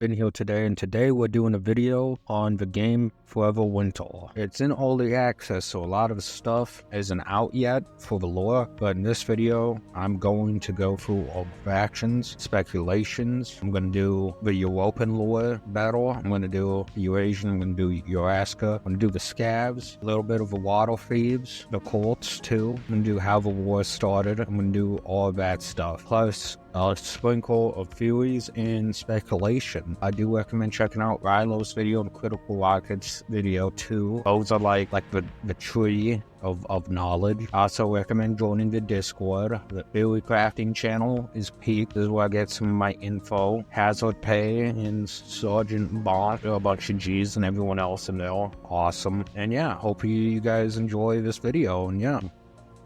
been here today, and today we're doing a video on the game Forever Winter. It's in early access, so a lot of stuff isn't out yet for the lore, but in this video I'm going to go through all the factions, speculations. I'm going to do the European lore battle, I'm going to do the Eurasian, I'm going to do Eurasia, I'm going to do the Scavs, a little bit of the water thieves, the cults too. I'm going to do how the war started, I'm going to do all that stuff, plus a sprinkle of theories and speculation. I do recommend checking out Rilo's video and Critical Rocket's video too. Those are like the tree of knowledge. I also recommend joining the Discord. The theory crafting channel is peaked. This is where I get some of my info. Hazard Pay and Sergeant Bot, a bunch of G's and everyone else in there. Awesome. And yeah, hope you guys enjoy this video. And yeah,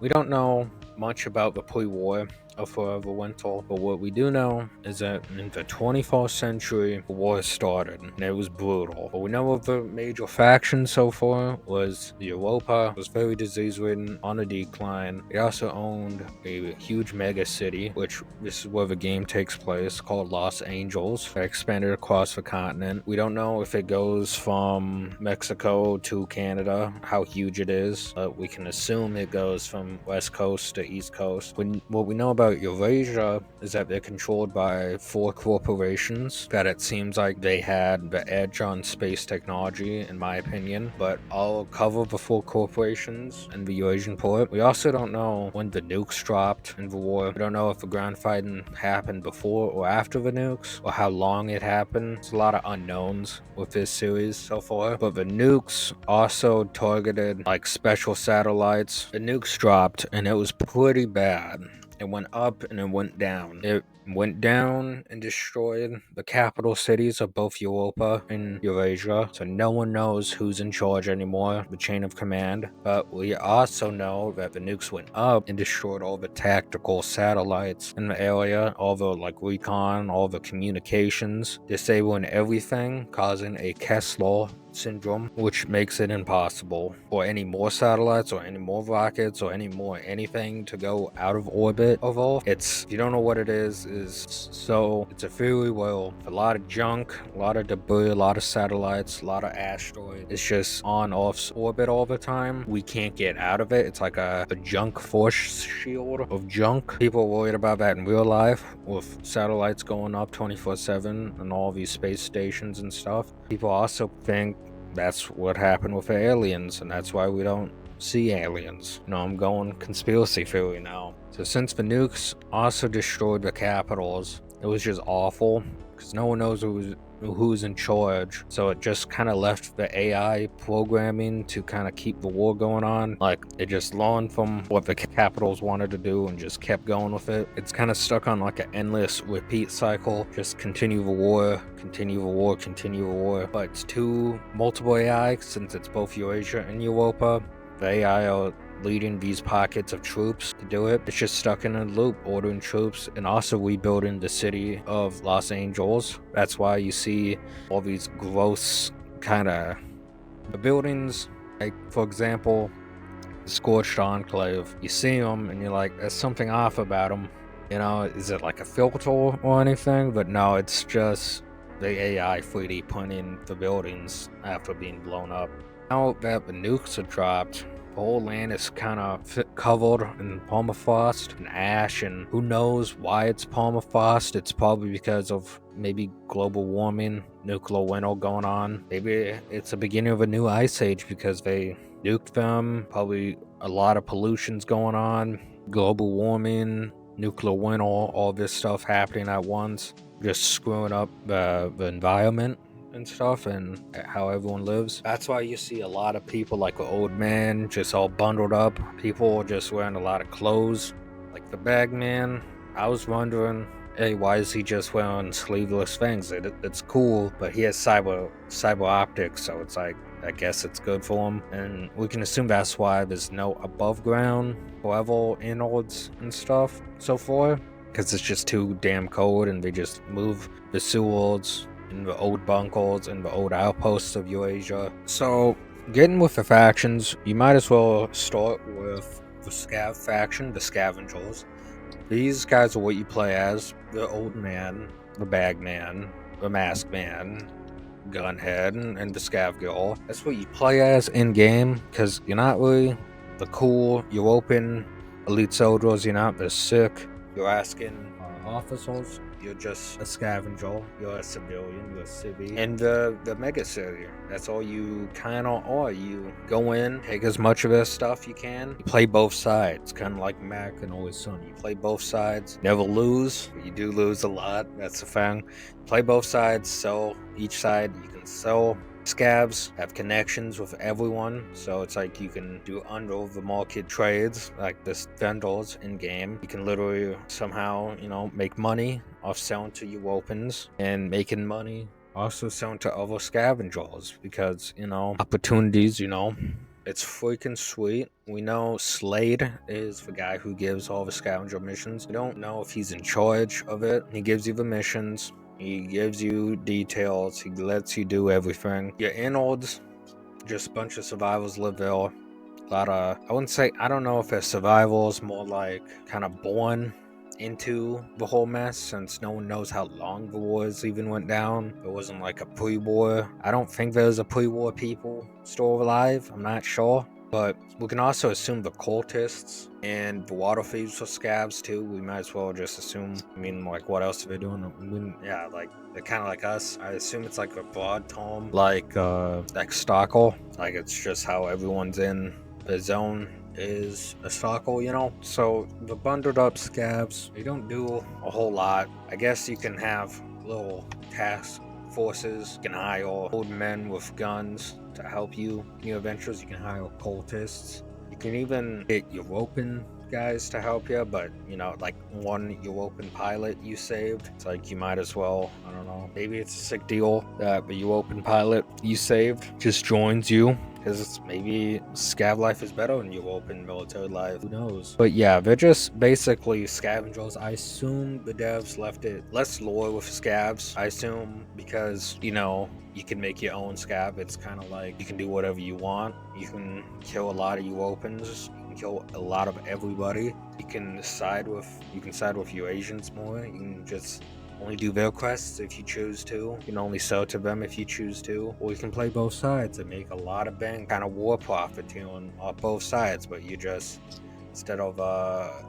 we don't know much about the pre-war of Forever Winter, but what we do know is that in the 21st century, the war started, and it was brutal. What we know of the major factions so far was the Europa was very disease-ridden, on a decline. It also owned a huge mega city, which this is where the game takes place, called Los Angeles, that expanded across the continent. We don't know if it goes from Mexico to Canada, how huge it is, but we can assume it goes from West Coast to East Coast. What we know about Eurasia is that they're controlled by 4 corporations that it seems like they had the edge on space technology, in my opinion, but I'll cover the 4 corporations and the Eurasian port. We also don't know when the nukes dropped in the war. We don't know if the ground fighting happened before or after the nukes, or how long it happened. There's a lot of unknowns with this series so far, but the nukes also targeted like special satellites. The nukes dropped and it was pretty bad. It went up and it went down. It went down and destroyed the capital cities of both Europa and Eurasia, so no one knows who's in charge anymore, the chain of command. But we also know that the nukes went up and destroyed all the tactical satellites in the area, all the like recon, all the communications, disabling everything, causing a Kessler syndrome, which makes it impossible for any more satellites or any more rockets or any more anything to go out of orbit of all. If you don't know what it is so it's a theory where a lot of junk, a lot of debris, a lot of satellites, a lot of asteroids, it's just on off orbit all the time. We can't get out of it. It's like a junk force shield of junk. People are worried about that in real life with satellites going up 24/7 and all these space stations and stuff. People also think that's what happened with the aliens, and that's why we don't see aliens. You know, I'm going conspiracy theory now. So since the nukes also destroyed the capitals, it was just awful because no one knows who's in charge. So it just kind of left the AI programming to kind of keep the war going on. Like, it just learned from what the capitals wanted to do and just kept going with it. It's kind of stuck on like an endless repeat cycle. Just continue the war, continue the war, continue the war. But it's too multiple AI, since it's both Eurasia and Europa. The AI are leading these pockets of troops to do it. It's just stuck in a loop, ordering troops and also rebuilding the city of Los Angeles. That's why you see all these gross kind of buildings. Like, for example, the Scorched Enclave. You see them and you're like, there's something off about them. You know, is it like a filter or anything? But no, it's just the AI 3D printing the buildings after being blown up. Now that the nukes are dropped, the whole land is kind of covered in permafrost and ash, and who knows why it's permafrost. It's probably because of maybe global warming, nuclear winter going on. Maybe it's the beginning of a new ice age because they nuked them. Probably a lot of pollution's going on, global warming, nuclear winter, all this stuff happening at once, just screwing up the environment and stuff and how everyone lives. That's why you see a lot of people like an old man just all bundled up. People just wearing a lot of clothes, like the Bagman. I was wondering, hey, why is he just wearing sleeveless things? It's cool, but he has cyber optics, so it's like, I guess it's good for him. And we can assume that's why there's no above ground level innards and stuff so far, because it's just too damn cold and they just move the sewers in the old bunkers and the old outposts of Eurasia. So, getting with the factions, you might as well start with the Scav faction, the Scavengers. These guys are what you play as: the old man, the bagman, the Masked Man, Gunhead, and the Scav Girl. That's what you play as in-game, because you're not really the cool, European elite soldiers, you're not the sick Eurasian officers. You're just a scavenger, you're a civilian, you're a civvy. And the mega city, that's all you kinda are. You go in, take as much of this stuff you can, you play both sides, kinda like Mac and Always Sunny. You play both sides, never lose, but you do lose a lot, that's the thing. Play both sides, sell each side, you can sell. Scavs have connections with everyone, so it's like you can do under the market trades like this vendors in game. You can literally somehow, make money off selling to Europans and making money also selling to other scavengers because, opportunities, it's freaking sweet. We know Slade is the guy who gives all the scavenger missions. We don't know if he's in charge of it. He gives you the missions. He gives you details. He lets you do everything. Your innards, just a bunch of survivors live there. A lot of, I don't know if they're survivors, more like kind of born into the whole mess since no one knows how long the wars even went down. It wasn't like a pre-war. I don't think there's a pre-war people still alive. I'm not sure. But we can also assume the cultists and the water thieves are scabs too. We might as well just assume. Like, what else are they doing? Like, they're kind of like us. I assume it's like a broad tome, like Stockle. Like, it's just how everyone's in the zone is a Stockle, So the bundled up scabs, they don't do a whole lot. I guess you can have little task forces. You can hire old men with guns to help you in your adventures. You can hire cultists. You can even get European guys to help you, but like one European pilot you saved, it's like you might as well, I don't know, maybe it's a sick deal that the European pilot you saved just joins you, because maybe scav life is better than European military life, who knows. But yeah, they're just basically scavengers. I assume the devs left it less lore with scavs, I assume, because you can make your own scav. It's kind of like you can do whatever you want. You can kill a lot of Europeans. You can kill a lot of everybody. You can side with Eurasians more. You can just only do their quests if you choose to. You can only sell to them if you choose to. Or you can play both sides and make a lot of bang, kind of war profiteering on both sides. But you just, instead of a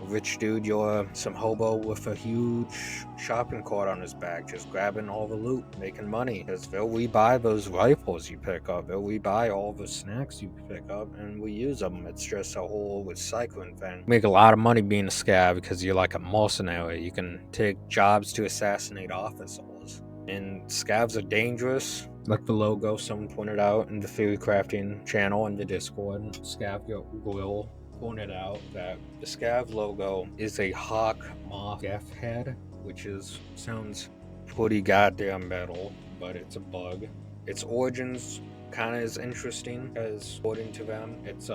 rich dude, you're some hobo with a huge shopping cart on his back, just grabbing all the loot, making money. Because they'll rebuy those rifles you pick up, they'll rebuy all the snacks you pick up, and we use them. It's just a whole recycling thing. Make a lot of money being a scav because you're like a mercenary. You can take jobs to assassinate officers. And scavs are dangerous. Like the logo someone pointed out in the theory crafting channel in the Discord. Scav will pointed out that the scav logo is a hawk moth death head, which sounds pretty goddamn metal, but it's a bug. Its origins kind of is interesting, because according to them, it's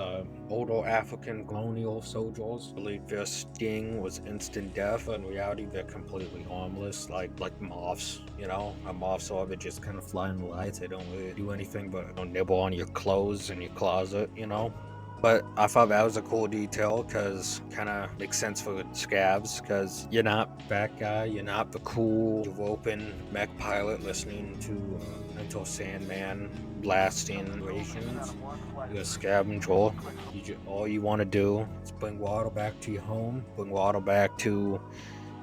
older African colonial soldiers believe their sting was instant death, but in reality they're completely harmless, like moths. A moths are, they just kind of fly in the lights. They don't really do anything but nibble on your clothes in your closet. But I thought that was a cool detail, because kind of makes sense for the scavs, because you're not that guy, you're not the cool European mech pilot listening to Mental Sandman blasting rations. You're a scavenger. All you want to do is bring water back to your home, bring water back to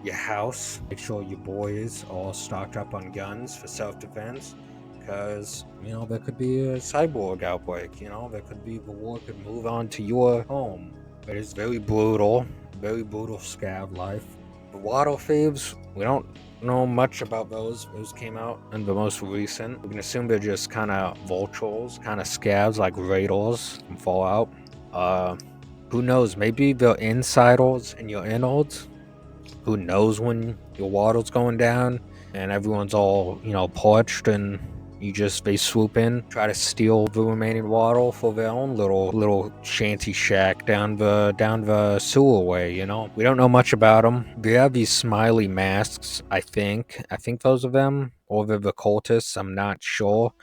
your house, make sure your boys are stocked up on guns for self-defense. Because, there could be a cyborg outbreak, there could be the war could move on to your home. But it's very brutal scav life. The water thieves, we don't know much about those. Those came out in the most recent. We can assume they're just kind of vultures, kind of scavs like raiders from Fallout. Who knows? Maybe they're insiders in your innards. Who knows when your water's going down and everyone's all, parched, and they swoop in, try to steal the remaining water for their own little shanty shack down the sewer way. We don't know much about them. They have these smiley masks. I think those are them, or they're the cultists. I'm not sure.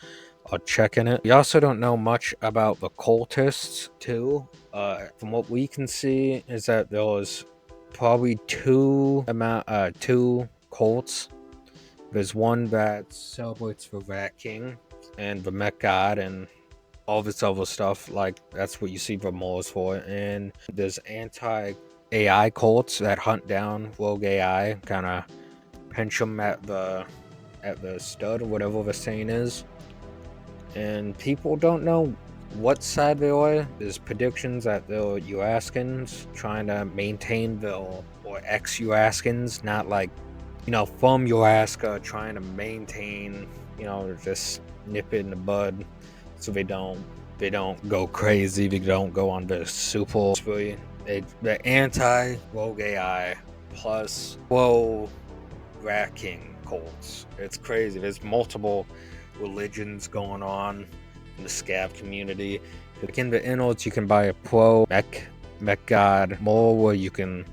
I'll check in it. We also don't know much about the cultists too. From what we can see is that there was probably two cults There's one that celebrates the Rat King and the Met God and all this other stuff. Like, that's what you see the malls for. And there's anti-AI cults that hunt down rogue AI, kind of pinch them at the stud or whatever the saying is. And people don't know what side they are. There's predictions that they're Eurasians trying to maintain the or ex-Eurasians, not like, from Eurasia, trying to maintain, just nip it in the bud so they don't go crazy, they don't go on the super spree. The anti-rogue AI plus Rat King cults. It's crazy. There's multiple religions going on in the scav community. Like in the innards, you can buy a pro mech god more where you can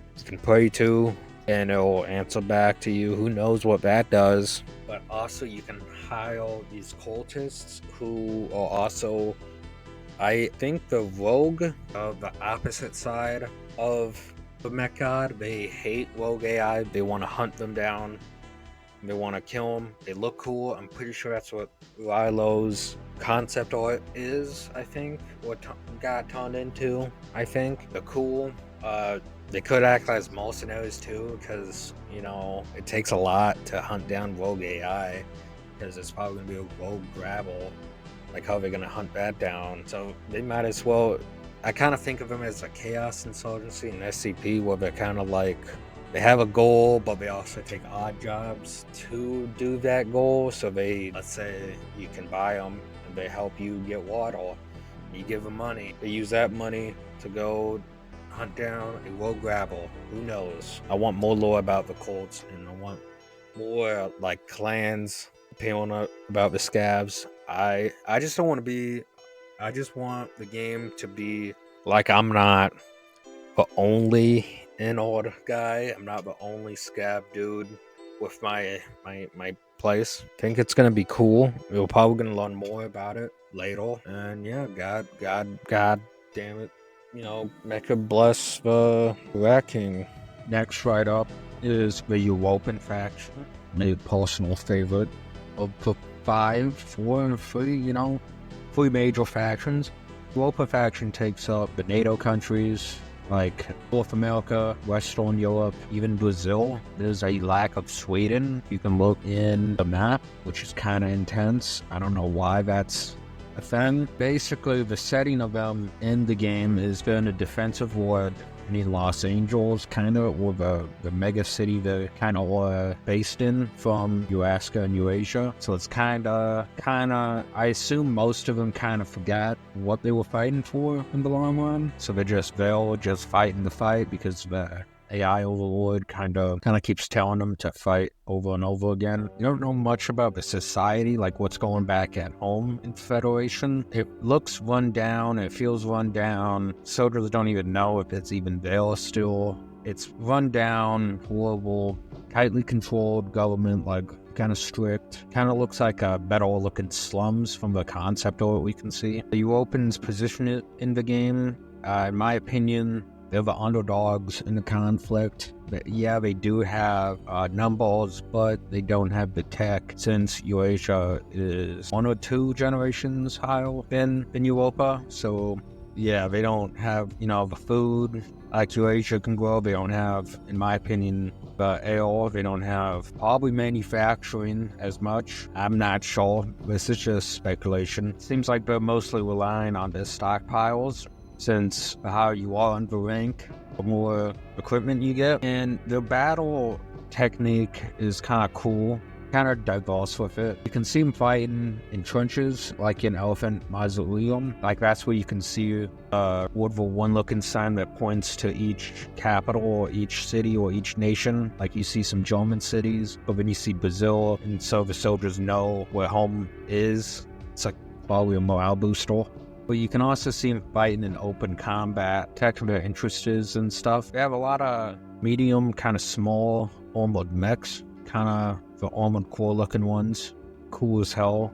pray to and it'll answer back to you. Who knows what that does? But also you can hire these cultists who are also, I think, the rogue of the opposite side of the mech god. They hate rogue AI. They want to hunt them down. They want to kill them. They look cool. I'm pretty sure that's what Lilo's concept art is, I think. What got turned into, I think. They're cool. They could act as mercenaries too, because, it takes a lot to hunt down rogue AI, because it's probably going to be a rogue grabble. Like, how are they going to hunt that down? So they might as well. I kind of think of them as a chaos insurgency and SCP, where they're kind of like, they have a goal, but they also take odd jobs to do that goal. So let's say you can buy them and they help you get water. You give them money. They use that money to go hunt down a rogue grabble. Who knows? I want more lore about the cults, and I want more like clans appealing about the scavs. I just don't want to be. I just want the game to be like, I'm not the only in-order guy. I'm not the only scav dude with my place. I think it's gonna be cool. We're probably gonna learn more about it later. And yeah, God damn it. Make it bless the Rat King. Next right up is the Europan faction. My personal favorite of the 3 major factions. Europa faction takes up the NATO countries like North America, Western Europe, even Brazil. There's a lack of Sweden. You can look in the map, which is kind of intense. I don't know why that's a thing. Basically, the setting of them in the game is in a defensive war in Los Angeles, kind of, or the mega city they're kind of based in from Euraskan and Eurasia. So it's kind of, I assume most of them kind of forgot what they were fighting for in the long run. So they're just fighting the fight because the AI overlord kind of keeps telling them to fight over and over again. You don't know much about the society, like what's going back at home in Federation. It looks run down, it feels run down. Soldiers don't even know if it's even there still. It's run down, horrible, tightly controlled government, like kind of strict. Kind of looks like a better looking slums from the concept of what we can see. The Europeans position it in the game, in my opinion, they're the underdogs in the conflict. But yeah, they do have numbers, but they don't have the tech, since Eurasia is 1 or 2 generations higher than Europa. So yeah, they don't have, the food like Eurasia can grow. They don't have, in my opinion, the air. They don't have probably manufacturing as much. I'm not sure. This is just speculation. Seems like they're mostly relying on their stockpiles, since how you are on the rank, the more equipment you get. And the battle technique is kind of cool, kind of diverse with it. You can see them fighting in trenches, like in Elephant Mausoleum. Like, that's where you can see World War I looking sign that points to each capital or each city or each nation. Like, you see some German cities, but then you see Brazil, and so the soldiers know where home is. It's like probably a morale booster. But you can also see them fighting in open combat, attacking their interests and stuff. They have a lot of medium, kind of small armored mechs, kind of the armored core looking ones. Cool as hell.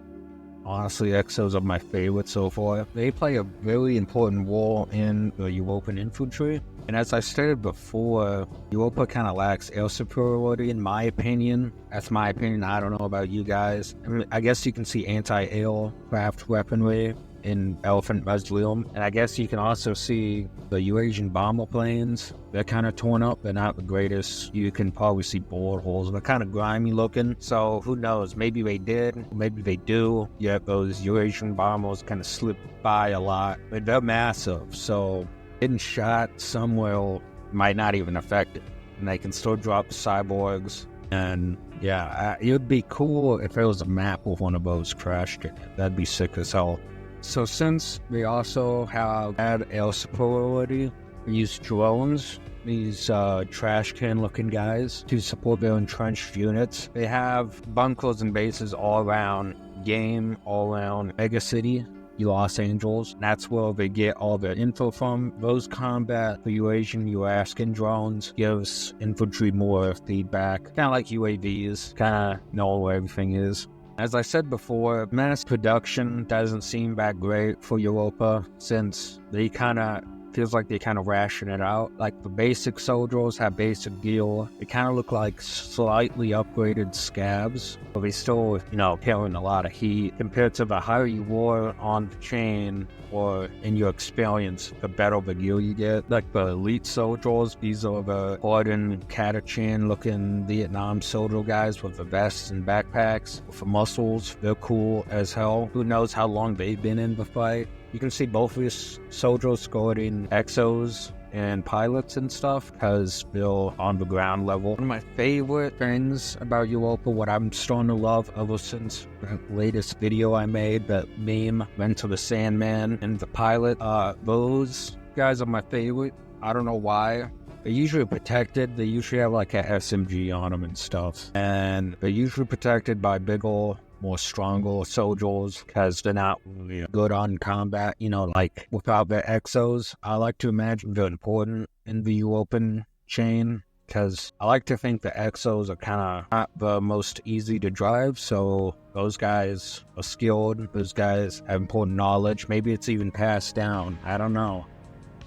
Honestly, Exos are my favorite so far. They play a very important role in the European infantry. And as I stated before, Europa kind of lacks air superiority in my opinion. That's my opinion. I don't know about you guys. I mean, I guess you can see anti-aircraft weaponry in Elephant Mausoleum. And I guess you can also see the Eurasian bomber planes. They're kind of torn up. They're not the greatest. You can probably see bullet holes. They're kind of grimy looking. So who knows? Maybe they did. Maybe they do. Yet those Eurasian bombers kind of slip by a lot. But they're massive. So getting shot somewhere might not even affect it. And they can still drop cyborgs. And yeah, it would be cool if there was a map with one of those crashed in it. That'd be sick as hell. So since we also have bad air superiority, we use drones, these trash can looking guys, to support their entrenched units. They have bunkers and bases all around game, all around Mega City, Los Angeles. That's where they get all their info from. Those combat the Eurasian drones gives infantry more feedback, kind of like UAVs, kind of know where everything is. As I said before, mass production doesn't seem that great for Europa since they feels like they kind of ration it out. Like the basic soldiers have basic gear. They kind of look like slightly upgraded scabs, but they still, carrying a lot of heat compared to the higher you were on the chain or in your experience, the better the gear you get. Like the elite soldiers, these are the hardened Catachan looking Vietnam soldier guys with the vests and backpacks with the muscles. They're cool as hell. Who knows how long they've been in the fight. You can see both of these soldiers scoring exos and pilots and stuff because they're on the ground level. One of my favorite things about Europa, what I'm starting to love ever since the latest video I made, that meme, went to the Sandman and the pilot, those guys are my favorite. I don't know why. They're usually protected. They usually have like a SMG on them and stuff. And they're usually protected by bigger, more stronger soldiers because they're not really good on combat, like without their exos. I like to imagine they're important in the European chain because I like to think the exos are kind of not the most easy to drive, so those guys are skilled, those guys have important knowledge, maybe it's even passed down, I don't know.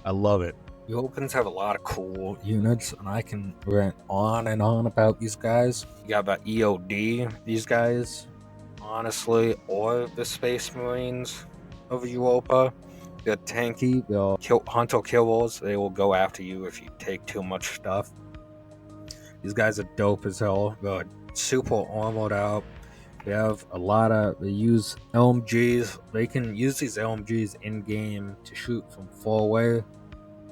I love it. Europeans have a lot of cool units, and I can rant on and on about these guys. You got the EOD, these guys, honestly, or the Space Marines of Europa. They're tanky, they're hunter killers. They will go after you if you take too much stuff. These guys are dope as hell. They're super armored out. They use LMGs. They can use these LMGs in-game to shoot from far away.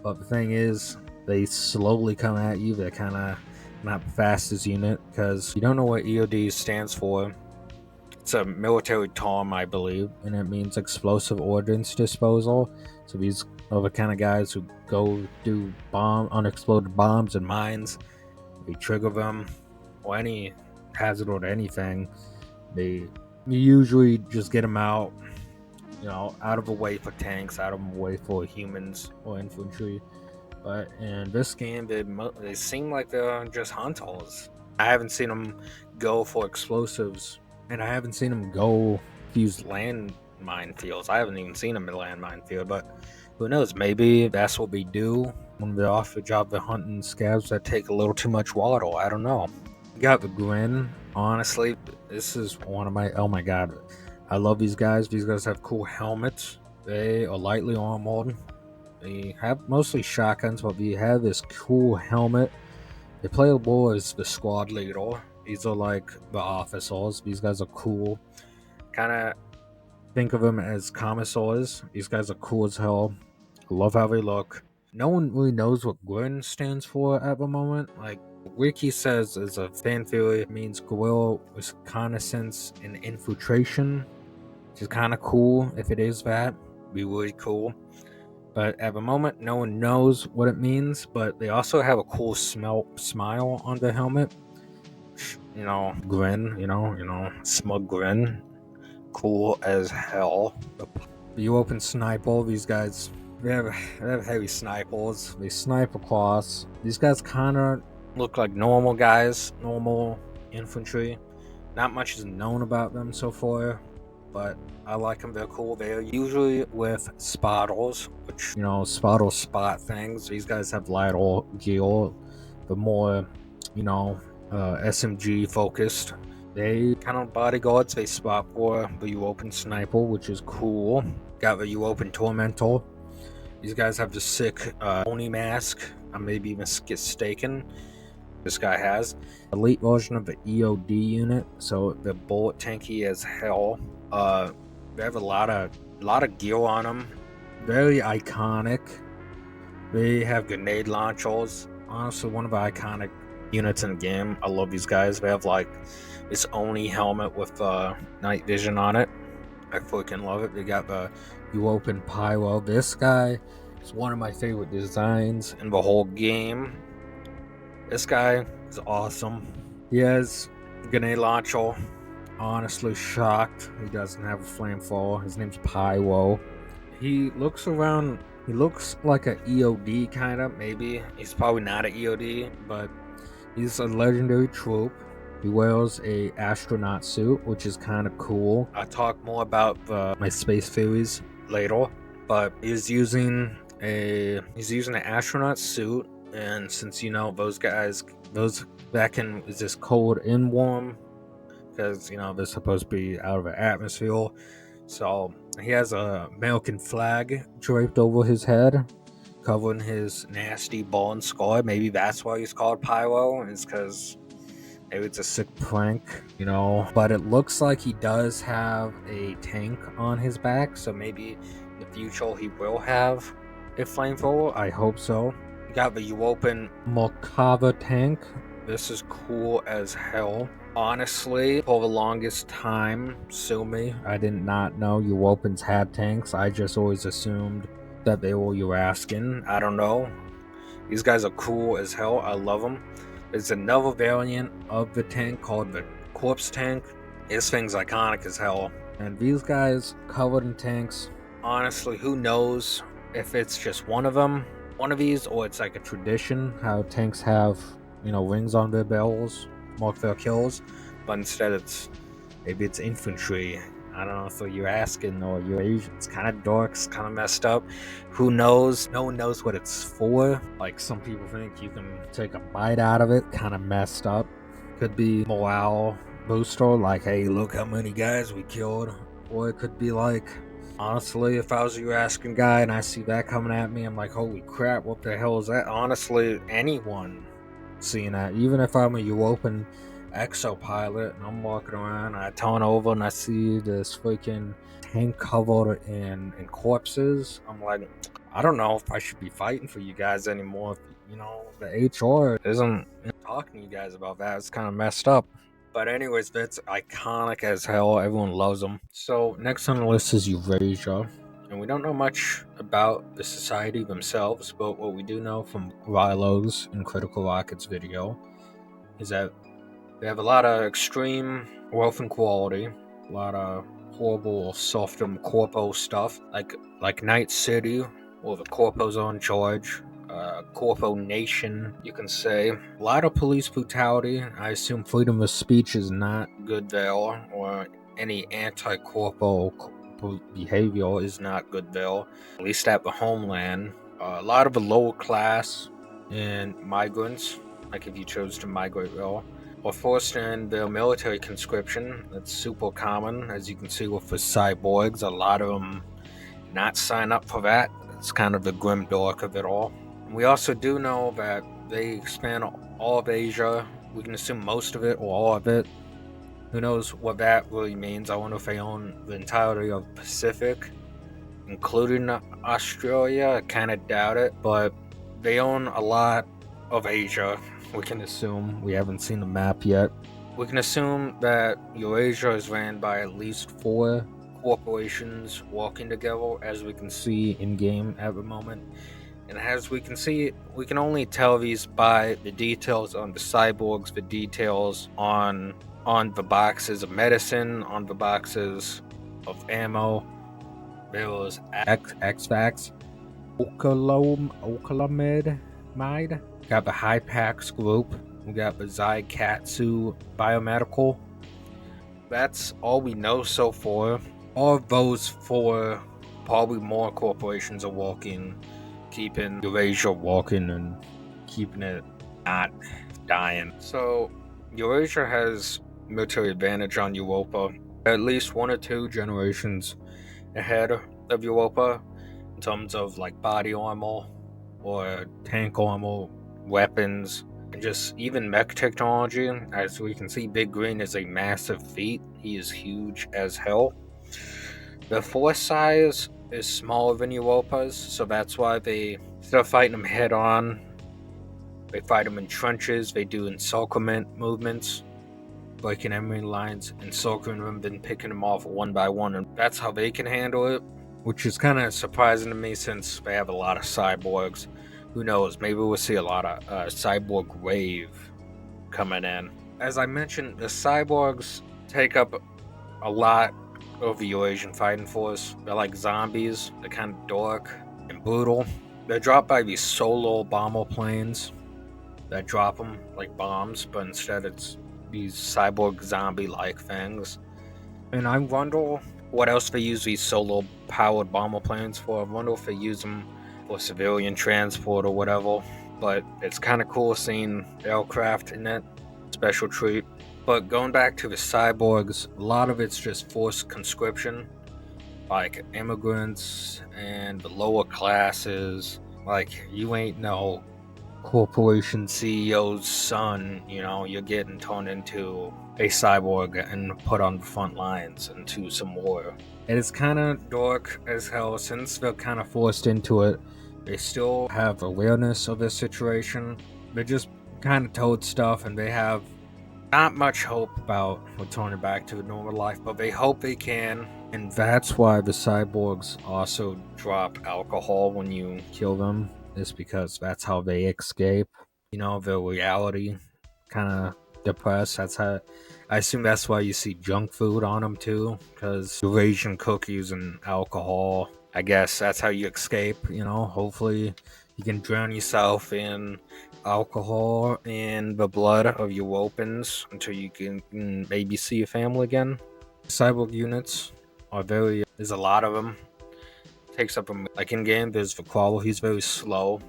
But the thing is, they slowly come at you. They're kind of not the fastest unit because you don't know what EOD stands for. It's a military term, I believe, and it means explosive ordnance disposal. So these are the kind of guys who go do unexploded bombs and mines. They trigger them, or any hazard or anything. You usually just get them out, out of the way for tanks, out of the way for humans or infantry. But in this game, they seem like they're just hunters. I haven't seen them go for explosives. And I haven't seen them use land minefields. I haven't even seen them in land minefield, but who knows? Maybe that's what they do when they're off the job. They're hunting scabs that take a little too much water. I don't know. You got the Grin. Honestly, this is one of my... Oh my god. I love these guys. These guys have cool helmets. They are lightly armored. They have mostly shotguns, but they have this cool helmet. They play the ball as the squad leader. These are like the officers. These guys are cool. Kind of think of them as commissars. These guys are cool as hell. I love how they look. No one really knows what Gwen stands for at the moment. Like, Wiki says is a fan theory. It means guerrilla reconnaissance and infiltration, which is kind of cool. If it is that, it'd be really cool. But at the moment, no one knows what it means. But they also have a cool smile on the helmet. Grin, smug grin. Cool as hell. You open sniper, these guys, they have heavy snipers. They snipe across. These guys kind of look like normal guys, normal infantry. Not much is known about them so far, but I like them. They're cool. They're usually with spottles, which, you know, spottle spot things. These guys have lighter gear, but more, you know, SMG focused. They kind of bodyguards. They spot for the European sniper, which is cool. Got the European tormentor. These guys have the sick Oni mask. I maybe even mistaken. This guy has elite version of the EOD unit, so the bullet tanky as hell. They have a lot of gear on them. Very iconic. They have grenade launchers. Honestly, one of the iconic units in the game. I love these guys. They have like this Oni helmet with night vision on it. I freaking love it. They got the European pyro. This guy is one of my favorite designs in the whole game. This guy is awesome. He has a grenade launcher. Honestly shocked he doesn't have a flamethrower. His name's Pyro. He looks around. He looks like an EOD kind of, maybe. He's probably not an EOD, but he's a legendary troop. He wears a astronaut suit, which is kind of cool. I'll talk more about my space theories later, but he's using an astronaut suit. And since, you know, those guys, is this cold and warm, because, you know, they're supposed to be out of the atmosphere. So he has a American flag draped over his head, covering his nasty ball and scar. Maybe that's why he's called Pyro, is because maybe it's a sick prank, you know. But it looks like he does have a tank on his back, so maybe in the future he will have a flamethrower. I hope so. Got the European Morkava tank. This is cool as hell. Honestly, for the longest time, sue me, I did not know Europeans had tanks. I just always assumed that they were Eurasian. I don't know. These guys are cool as hell. I love them. There's another variant of the tank called the Corpse tank. This thing's iconic as hell. And these guys covered in tanks. Honestly, who knows if it's just one of these, or it's like a tradition how tanks have, you know, rings on their barrels mark their kills, but instead maybe it's infantry. I don't know if you're asking or you're Asian. It's kind of dark, it's kind of messed up. Who knows? No one knows what it's for. Like, some people think you can take a bite out of it. Kind of messed up. Could be morale booster, like, hey, look how many guys we killed. Or it could be like, honestly, if I was a Eurasian guy and I see that coming at me, I'm like, holy crap, what the hell is that? Honestly, anyone seeing that, even if I'm a European exopilot and I'm walking around, I turn over and I see this freaking tank covered in corpses, I'm like, I don't know if I should be fighting for you guys anymore. If, you know, the HR isn't talking to you guys about that. It's kind of messed up. But anyways, that's iconic as hell. Everyone loves them. So next on the list is Eurasia. And we don't know much about the society themselves, but what we do know from Rilo's and Critical Rocket's video is that they have a lot of extreme wealth and quality, a lot of horrible serfdom corpo stuff, like Night City, or the corpos are in charge, corpo nation, you can say. A lot of police brutality. I assume freedom of speech is not good there, or any anti-corpo behavior is not good there, at least at the homeland. A lot of the lower class and migrants, like if you chose to migrate there, or forced in their military conscription. That's super common, as you can see with the cyborgs. A lot of them not sign up for that. It's kind of the grim dark of it all. We also do know that they span all of Asia. We can assume most of it or all of it. Who knows what that really means? I wonder if they own the entirety of the Pacific, including Australia. I kind of doubt it, but they own a lot of Asia. We can assume. We haven't seen the map yet. We can assume that Eurasia is ran by at least 4 corporations working together, as we can see in-game at the moment. And as we can see, we can only tell these by the details on the cyborgs, the details on the boxes of medicine, on the boxes of ammo. There was X-Vax, Okalamide. Got the Hypax group. We got the Zygatsu Biomedical. That's all we know so far. All of those four, probably more corporations are walking, keeping Eurasia walking and keeping it not dying. So Eurasia has military advantage on Europa, at least 1 or 2 generations ahead of Europa in terms of like body armor or tank armor, weapons, and just even mech technology. As we can see, Big Green is a massive feat. He is huge as hell. The force size is smaller than Europa's, so that's why they, instead of fighting them head on, they fight them in trenches. They do encirclement movements, breaking enemy lines, encircling them, then picking them off one by one, and that's how they can handle it, which is kind of surprising to me since they have a lot of cyborgs. Who knows, maybe we'll see a lot of cyborg wave coming in. As I mentioned, the cyborgs take up a lot of the Eurasian fighting force. They're like zombies. They're kind of dark and brutal. They're dropped by these solo bomber planes that drop them like bombs, but instead it's these cyborg zombie-like things. And I wonder what else they use these solo-powered bomber planes for. I wonder if they use them for civilian transport or whatever. But it's kind of cool seeing aircraft in it. Special treat. But going back to the cyborgs, a lot of it's just forced conscription, like immigrants and the lower classes. Like, you ain't no corporation CEO's son, you know, you're getting turned into a cyborg and put on the front lines into some war. And it's kind of dark as hell. Since they're kind of forced into it, they still have awareness of this situation. They're just kind of told stuff, and they have not much hope about returning back to normal life, but they hope they can. And that's why the cyborgs also drop alcohol when you kill them, is because that's how they escape, you know, their reality, kind of depressed. That's how, I assume that's why you see junk food on them too, because Eurasian cookies and alcohol, I guess that's how you escape, you know. Hopefully you can drown yourself in alcohol and the blood of your Europans until you can maybe see your family again. Cyborg units are there's a lot of them. Takes up like in game there's Vicralo. He's very slow.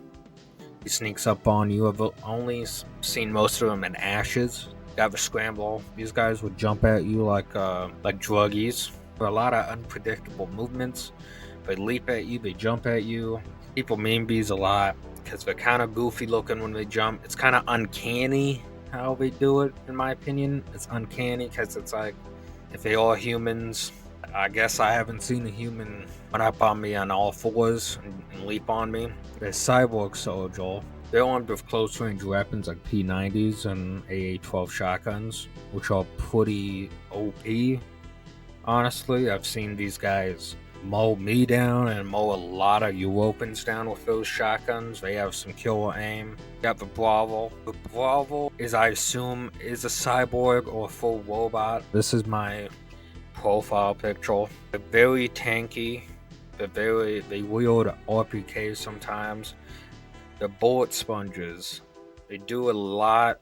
He sneaks up on you. I've only seen most of them in Ashes. Got the Scramble. These guys would jump at you like druggies. For a lot of unpredictable movements. They leap at you, they jump at you. People meme these a lot because they're kind of goofy looking when they jump. It's kind of uncanny how they do it, in my opinion. It's uncanny because it's like, if they are humans, I guess I haven't seen a human run up on me on all fours and leap on me. They're cyborg soldier. They're armed with close range weapons like P90s and AA-12 shotguns, which are pretty OP. Honestly, I've seen these guys mow me down and mow a lot of Europans down with those shotguns. They have some killer aim. Got the Bravo. The Bravo is, I assume, is a cyborg or a full robot. This is my profile picture. They're very tanky. They wield RPKs sometimes. They're bullet sponges. They do a lot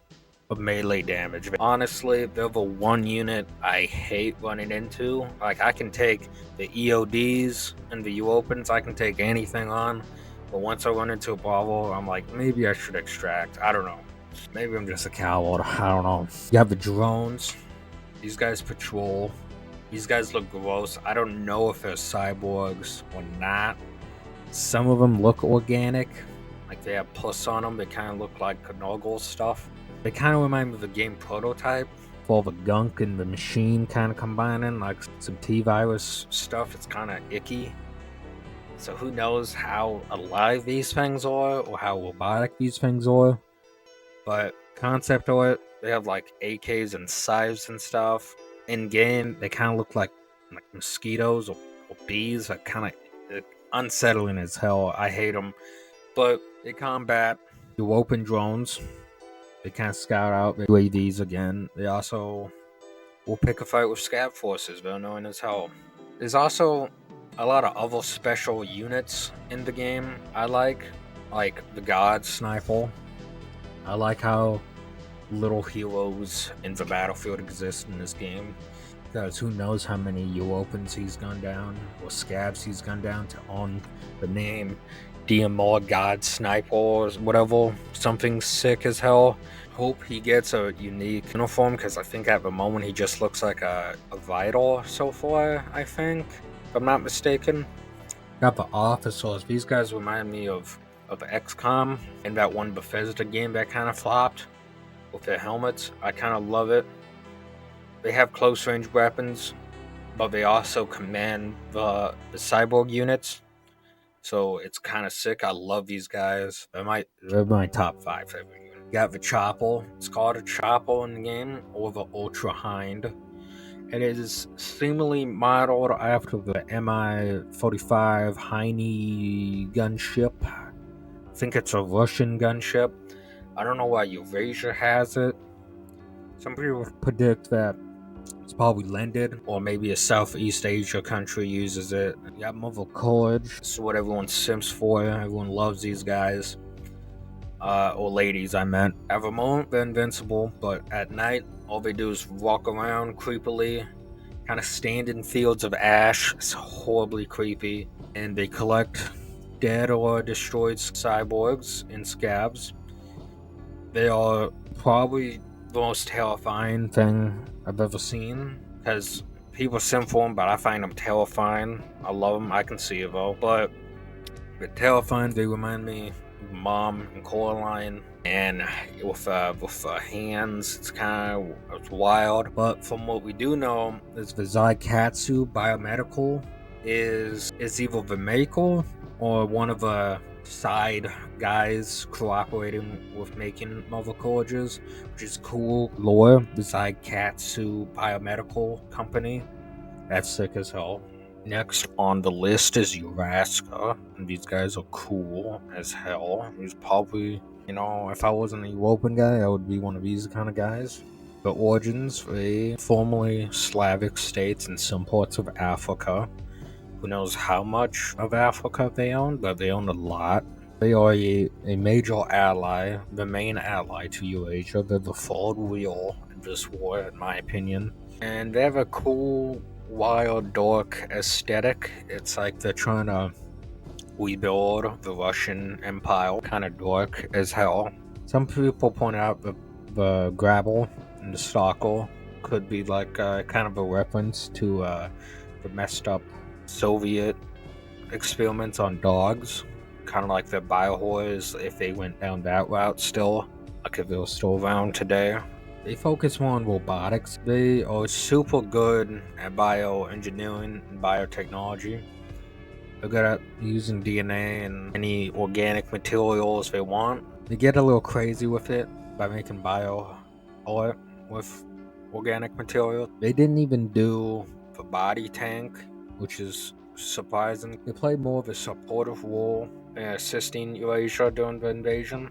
of melee damage. Honestly, they're the one unit I hate running into. Like, I can take the EODs and the Europans, I can take anything on, but once I run into a Bravo, I'm like, maybe I should extract. I don't know. Maybe I'm just a coward. I don't know. You have the drones. These guys patrol. These guys look gross. I don't know if they're cyborgs or not. Some of them look organic. Like, they have pus on them. They kind of look like Knorgol stuff. They kind of remind me of the game Prototype. All the gunk and the machine kind of combining, like some T-virus stuff. It's kind of icky. So who knows how alive these things are or how robotic these things are. But concept art, they have like AKs and scythes and stuff. In game, they kind of look like mosquitoes or bees. Like, kind of unsettling as hell. I hate them. But they combat. You open drones. They kind of scout out the UAVs again. They also will pick a fight with scav forces. They're annoying as hell. There's also a lot of other special units in the game I like the God Sniper. I like how little heroes in the battlefield exist in this game. Because who knows how many Europans he's gone down, or Scavs he's gone down to own the name DMR God Sniper or whatever, something sick as hell. Hope he gets a unique uniform, because I think at the moment he just looks like a Vital so far, I think, if I'm not mistaken. Got the officers. These guys remind me of XCOM and that one Bethesda game that kind of flopped with their helmets. I kind of love it. They have close range weapons, but they also command the cyborg units. So it's kind of sick. I love these guys. They're my top 5 favorite units. You got the Chopper. It's called a Chopper in the game, or the Ultra Hind. It is seemingly modeled after the Mi-45 Heine gunship. I think it's a Russian gunship. I don't know why Eurasia has it. Some people predict that it's probably landed, or maybe a Southeast Asia country uses it. You got Mother College. This is what everyone simps for. Everyone loves these guys. Or ladies, I meant. At the moment, they're invincible, but at night, all they do is walk around creepily, kind of stand in fields of ash. It's horribly creepy. And they collect dead or destroyed cyborgs and scabs. They are probably the most terrifying thing I've ever seen, because people simp for them, but I find them terrifying. I love them. I can see it though, but they're terrifying. They remind me of Mom and Coraline, and with hands, it's wild. But from what we do know, is the Zaikatsu biomedical is either the maker or one of the side guys cooperating with making Mother Colleges, which is cool lore. The Zaikatsu biomedical company. That's sick as hell. Next on the list is Eurasian, and these guys are cool as hell. He's probably, if I wasn't a European guy, I would be one of these kind of guys. The origins, they formerly Slavic states in some parts of Africa. Who knows how much of Africa they own, but they own a lot. They are a major ally, the main ally to Eurasia. They're the third wheel in this war, in my opinion. And they have a cool, wild, dark aesthetic. It's like they're trying to rebuild the Russian Empire, kind of dark as hell. Some people point out the Grabble and the Stalker could be like kind of a reference to the messed up Soviet experiments on dogs, kind of like the biohorrors if they went down that route still, like if they were still around today. They focus more on robotics. They are super good at bioengineering and biotechnology. They're good at using DNA and any organic materials they want. They get a little crazy with it by making bio art with organic material. They didn't even do the body tank, which is surprising. They play more of a supportive role in assisting Eurasia during the invasion.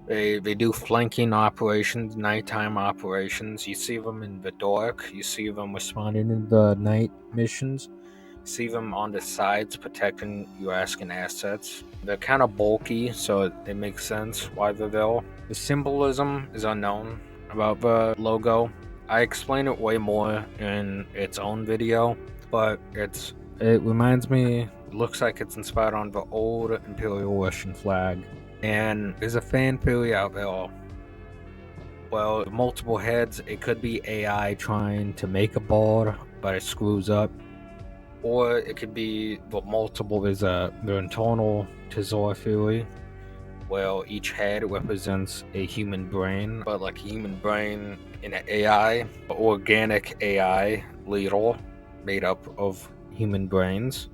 They do flanking operations, nighttime operations. You see them in the dark. You see them responding in the night missions. You see them on the sides protecting Eurasian assets. They're kind of bulky, so it makes sense why they're there. The symbolism is unknown about the logo. I explain it way more in its own video, but it reminds me, it looks like it's inspired on the old Imperial Russian flag. And there's a fan theory out there. Well, multiple heads, it could be AI trying to make a board, but it screws up. Or it could be there's the internal Tezor theory. Well, each head represents a human brain, but like a human brain in an AI, organic AI leader made up of human brains.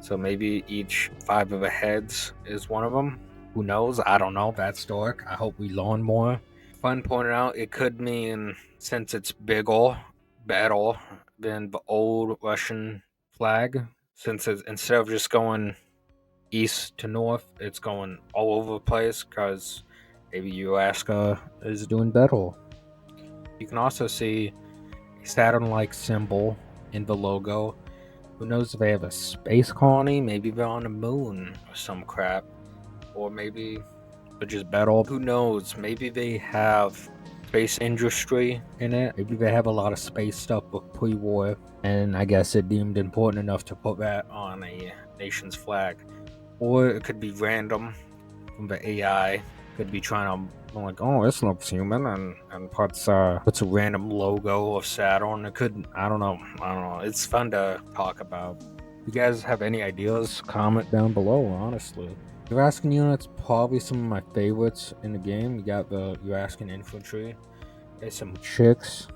So maybe each 5 of the heads is one of them. Who knows? I don't know. That's dark. I hope we learn more. Fun pointed out, it could mean, since it's bigger, better than the old Russian flag, since it's, instead of just going east to north, it's going all over the place, because maybe Eurasian is doing better. You can also see a Saturn-like symbol in the logo. Who knows if they have a space colony? Maybe they're on the moon or some crap. Or maybe they're just better. Who knows? Maybe they have space industry in it. Maybe they have a lot of space stuff with pre-war, and I guess it deemed important enough to put that on a nation's flag. Or it could be random from the AI. Could be trying to like, oh, this looks human, and puts a random logo of Saturn. It could, I don't know. It's fun to talk about. If you guys have any ideas, comment down below. Honestly, Eurasian units probably some of my favorites in the game. You got the Eurasian infantry. There's some chicks.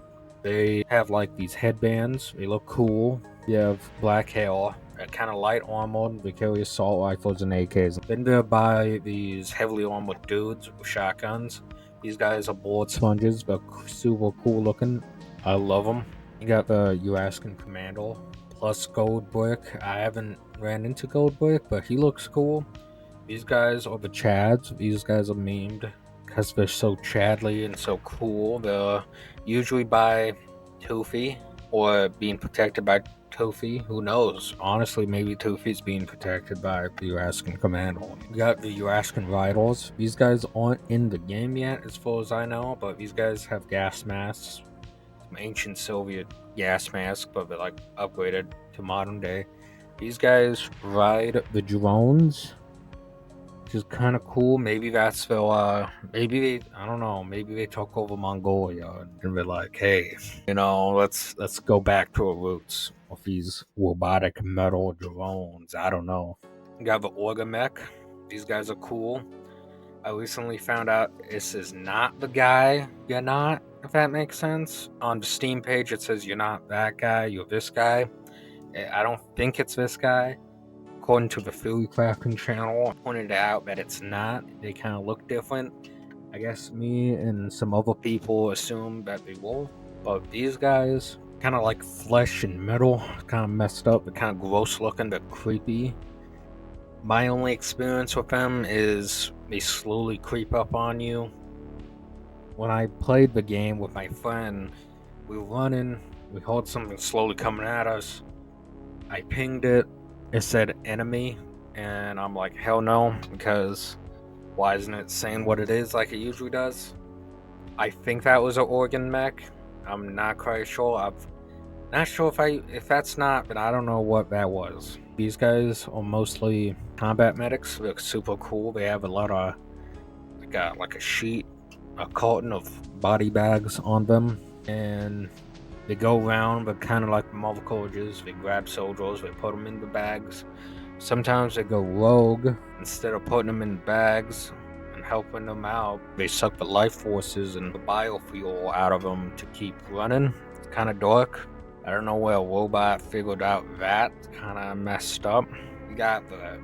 They have like these headbands. They look cool. You have black hair, kind of light armored. They carry assault rifles and AKs. Then they're by these heavily armored dudes with shotguns. These guys are bullet sponges, but super cool looking. I love them. You got the Eurasian Commando plus Gold Brick. I haven't ran into Gold Brick, but he looks cool. These guys are the Chads. These guys are memed because they're so chadly and so cool. They're usually by Toofy or being protected by Toofy. Who knows? Honestly, maybe Toofy's being protected by the Eurasian Commando. We got the Eurasian Rivals. These guys aren't in the game yet, as far as I know, but these guys have gas masks. Some ancient Soviet gas masks, but they're like upgraded to modern day. These guys ride the drones, which is kind of cool. Maybe that's the maybe they, I don't know, maybe they took over Mongolia and they're like, hey, you know, let's go back to our roots of these robotic metal drones. I don't know. You got the Orga Mech. These guys are cool. I recently found out this is not the guy you're not, if that makes sense. On the Steam page it says you're not that guy, you're this guy. I don't think it's this guy. According to the Theory Crafting channel, I pointed out that it's not. They kind of look different. I guess me and some other people assume that they will. But these guys, kind of like flesh and metal, kind of messed up. They're kind of gross looking, but creepy. My only experience with them is they slowly creep up on you. When I played the game with my friend, we were running, we heard something slowly coming at us. I pinged it. It said enemy, and I'm like, hell no, because why isn't it saying what it is like it usually does? I think that was an organ mech. I'm not quite sure. I'm not sure if that's not, but I don't know what that was. These guys are mostly combat medics. They look super cool. They have a lot of like a sheet, a carton of body bags on them, and they go around, but kind of like mother colleges. They grab soldiers, they put them in the bags. Sometimes they go rogue. Instead of putting them in bags and helping them out, they suck the life forces and the biofuel out of them to keep running. It's kind of dark. I don't know where a robot figured out that. It's kind of messed up. You got the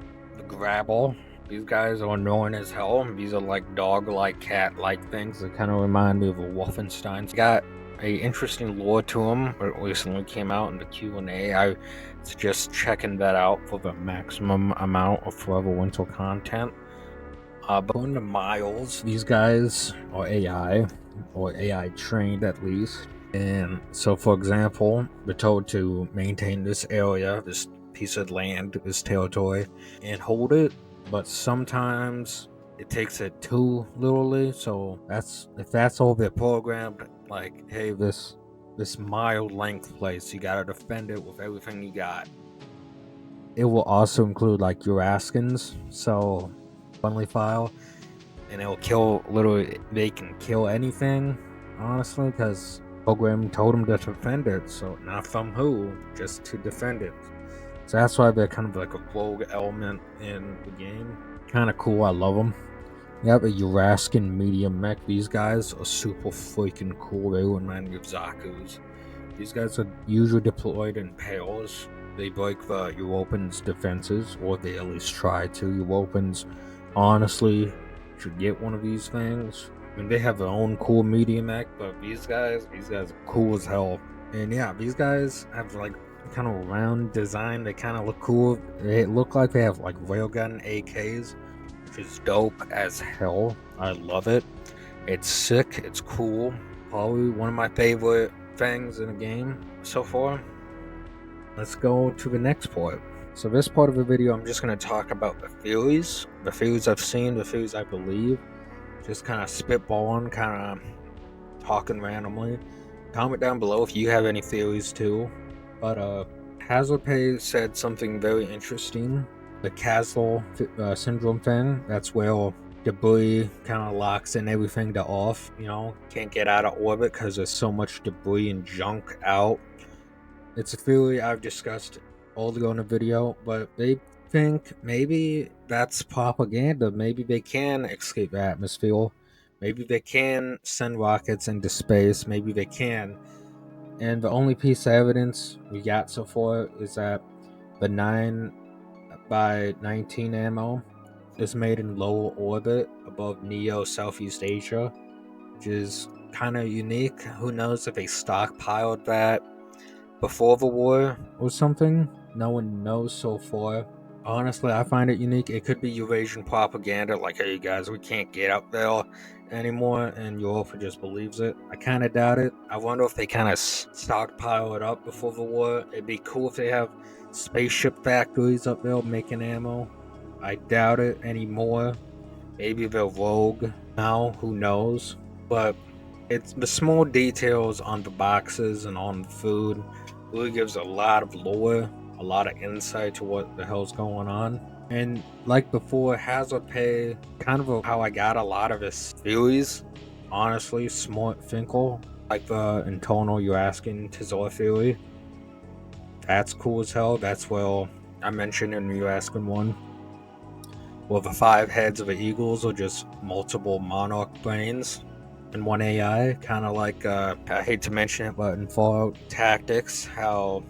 Grabble. These guys are annoying as hell. These are like dog-like, cat-like things that kind of remind me of a Wolfenstein. Got a interesting lore to them. It recently came out in the Q&A. I suggest checking that out for the maximum amount of Forever Winter content. But on the Miles, these guys are AI, or AI trained at least. And so, for example, they're told to maintain this area, this piece of land, this territory, and hold it. But sometimes it takes it too literally. So if that's all they're programmed, like, hey, this mile length place, you gotta defend it with everything you got. It will also include like Eurasians, so friendly file, and it will kill literally. They can kill anything, honestly, because program told them to defend it. So not from who, just to defend it. So that's why they're kind of like a rogue element in the game. Kind of cool. I love them. You have a Eurasian medium mech. These guys are super freaking cool. They remind me of Zaku's. These guys are usually deployed in pairs. They break the Europans' defenses, or they at least try to. Europans, honestly, should get one of these things. I mean, they have their own cool medium mech, but these guys are cool as hell. And yeah, these guys have like kind of round design. They kind of look cool. They look like they have like railgun AKs, which is dope as hell. I love it. It's sick. It's cool. Probably one of my favorite things in the game so far. Let's go to the next part. So this part of the video, I'm just going to talk about the theories I've seen, the theories I believe. Just kind of spitballing, kind of talking randomly. Comment down below if you have any theories too. But Hazlepay said something very interesting. The Castle syndrome thing. That's where debris kind of locks in everything to off. You know, can't get out of orbit because there's so much debris and junk out. It's a theory I've discussed earlier in the video, but they think maybe that's propaganda. Maybe they can escape the atmosphere. Maybe they can send rockets into space. Maybe they can. And the only piece of evidence we got so far is that the 9x19 ammo is made in low orbit above Neo Southeast Asia, which is kind of unique. Who knows if they stockpiled that before the war or something? No one knows so far. Honestly, I find it unique. It could be Eurasian propaganda, like, hey guys, we can't get up there anymore, and Europa just believes it. I kind of doubt it. I wonder if they kind of stockpile it up before the war. It'd be cool if they have spaceship factories up there making ammo. I doubt it anymore. Maybe they're rogue now, who knows? But it's the small details on the boxes and on the food really gives a lot of lore, a lot of insight to what the hell's going on. And like before, Hazlepay, kind of how I got a lot of his theories, honestly, Smart Finkel, like the internal Eurasian Tizor theory. That's cool as hell. That's well, I mentioned in the Eurasian one. Well, the 5 heads of the eagles are just multiple monarch brains and one AI, kind of like, I hate to mention it, but in Fallout Tactics, how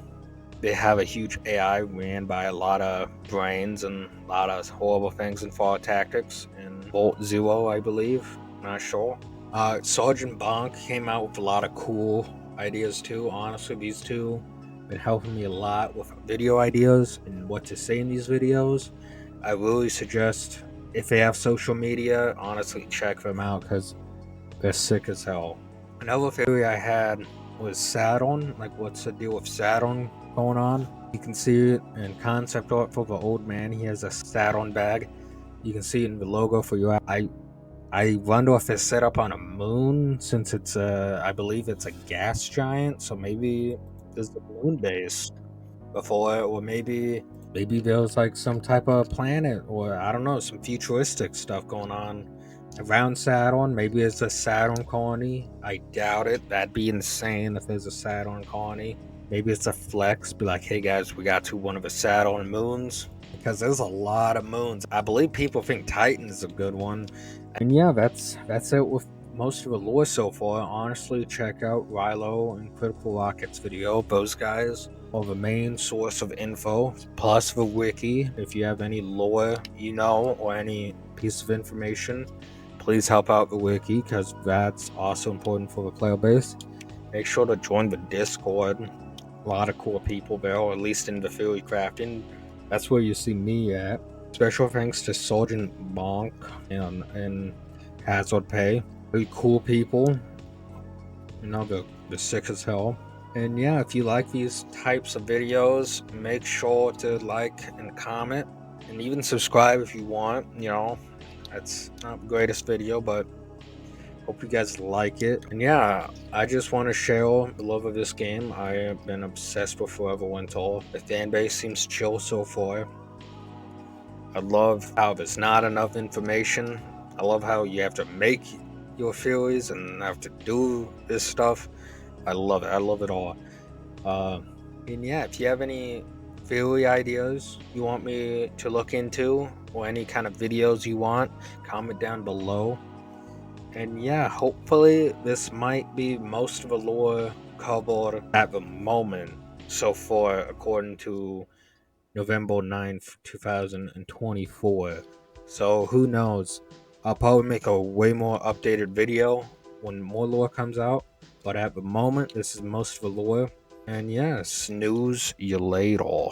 they have a huge AI ran by a lot of brains and a lot of horrible things in Fallout Tactics, and Vault Zero, I believe, not sure. Sergeant Bonk came out with a lot of cool ideas too. Honestly, these two been helping me a lot with video ideas and what to say in these videos. I really suggest, if they have social media, honestly check them out because they're sick as hell. Another theory I had was Saturn. Like, what's the deal with Saturn going on? You can see it in concept art for the old man. He has a Saturn bag. You can see it in the logo for you. I wonder if it's set up on a moon, since it's I believe it's a gas giant. So maybe there's the moon base before it, or maybe there's like some type of planet, or I don't know, some futuristic stuff going on around Saturn. Maybe it's a Saturn colony. I doubt it. That'd be insane if there's a Saturn colony. Maybe it's a flex, be like, hey guys, we got to one of the Saturn moons, because there's a lot of moons. I believe people think Titan is a good one. And yeah, that's it with most of the lore so far. Honestly, check out Rilo and Critical Rocket's video. Those guys are the main source of info, plus the wiki. If you have any lore you know, or any piece of information, please help out the wiki, because that's also important for the player base. Make sure to join the Discord. A lot of cool people there, or at least in the theory crafting. That's where you see me at. Special thanks to Sergeant Bonk and Hazlepay. Really cool people. You know, they're sick as hell. And yeah, if you like these types of videos, make sure to like and comment, and even subscribe if you want. You know, that's not the greatest video, but hope you guys like it. And yeah, I just want to share the love of this game. I have been obsessed with Forever Winter. The fan base seems chill so far. I love how there's not enough information. I love how you have to make your theories and have to do this stuff. I love it. I love it all. And yeah, if you have any theory ideas you want me to look into, or any kind of videos you want, comment down below. And yeah, hopefully this might be most of the lore covered at the moment so far, according to November 9th, 2024. So who knows? I'll probably make a way more updated video when more lore comes out. But at the moment, this is most of the lore. And yeah, snooze you later.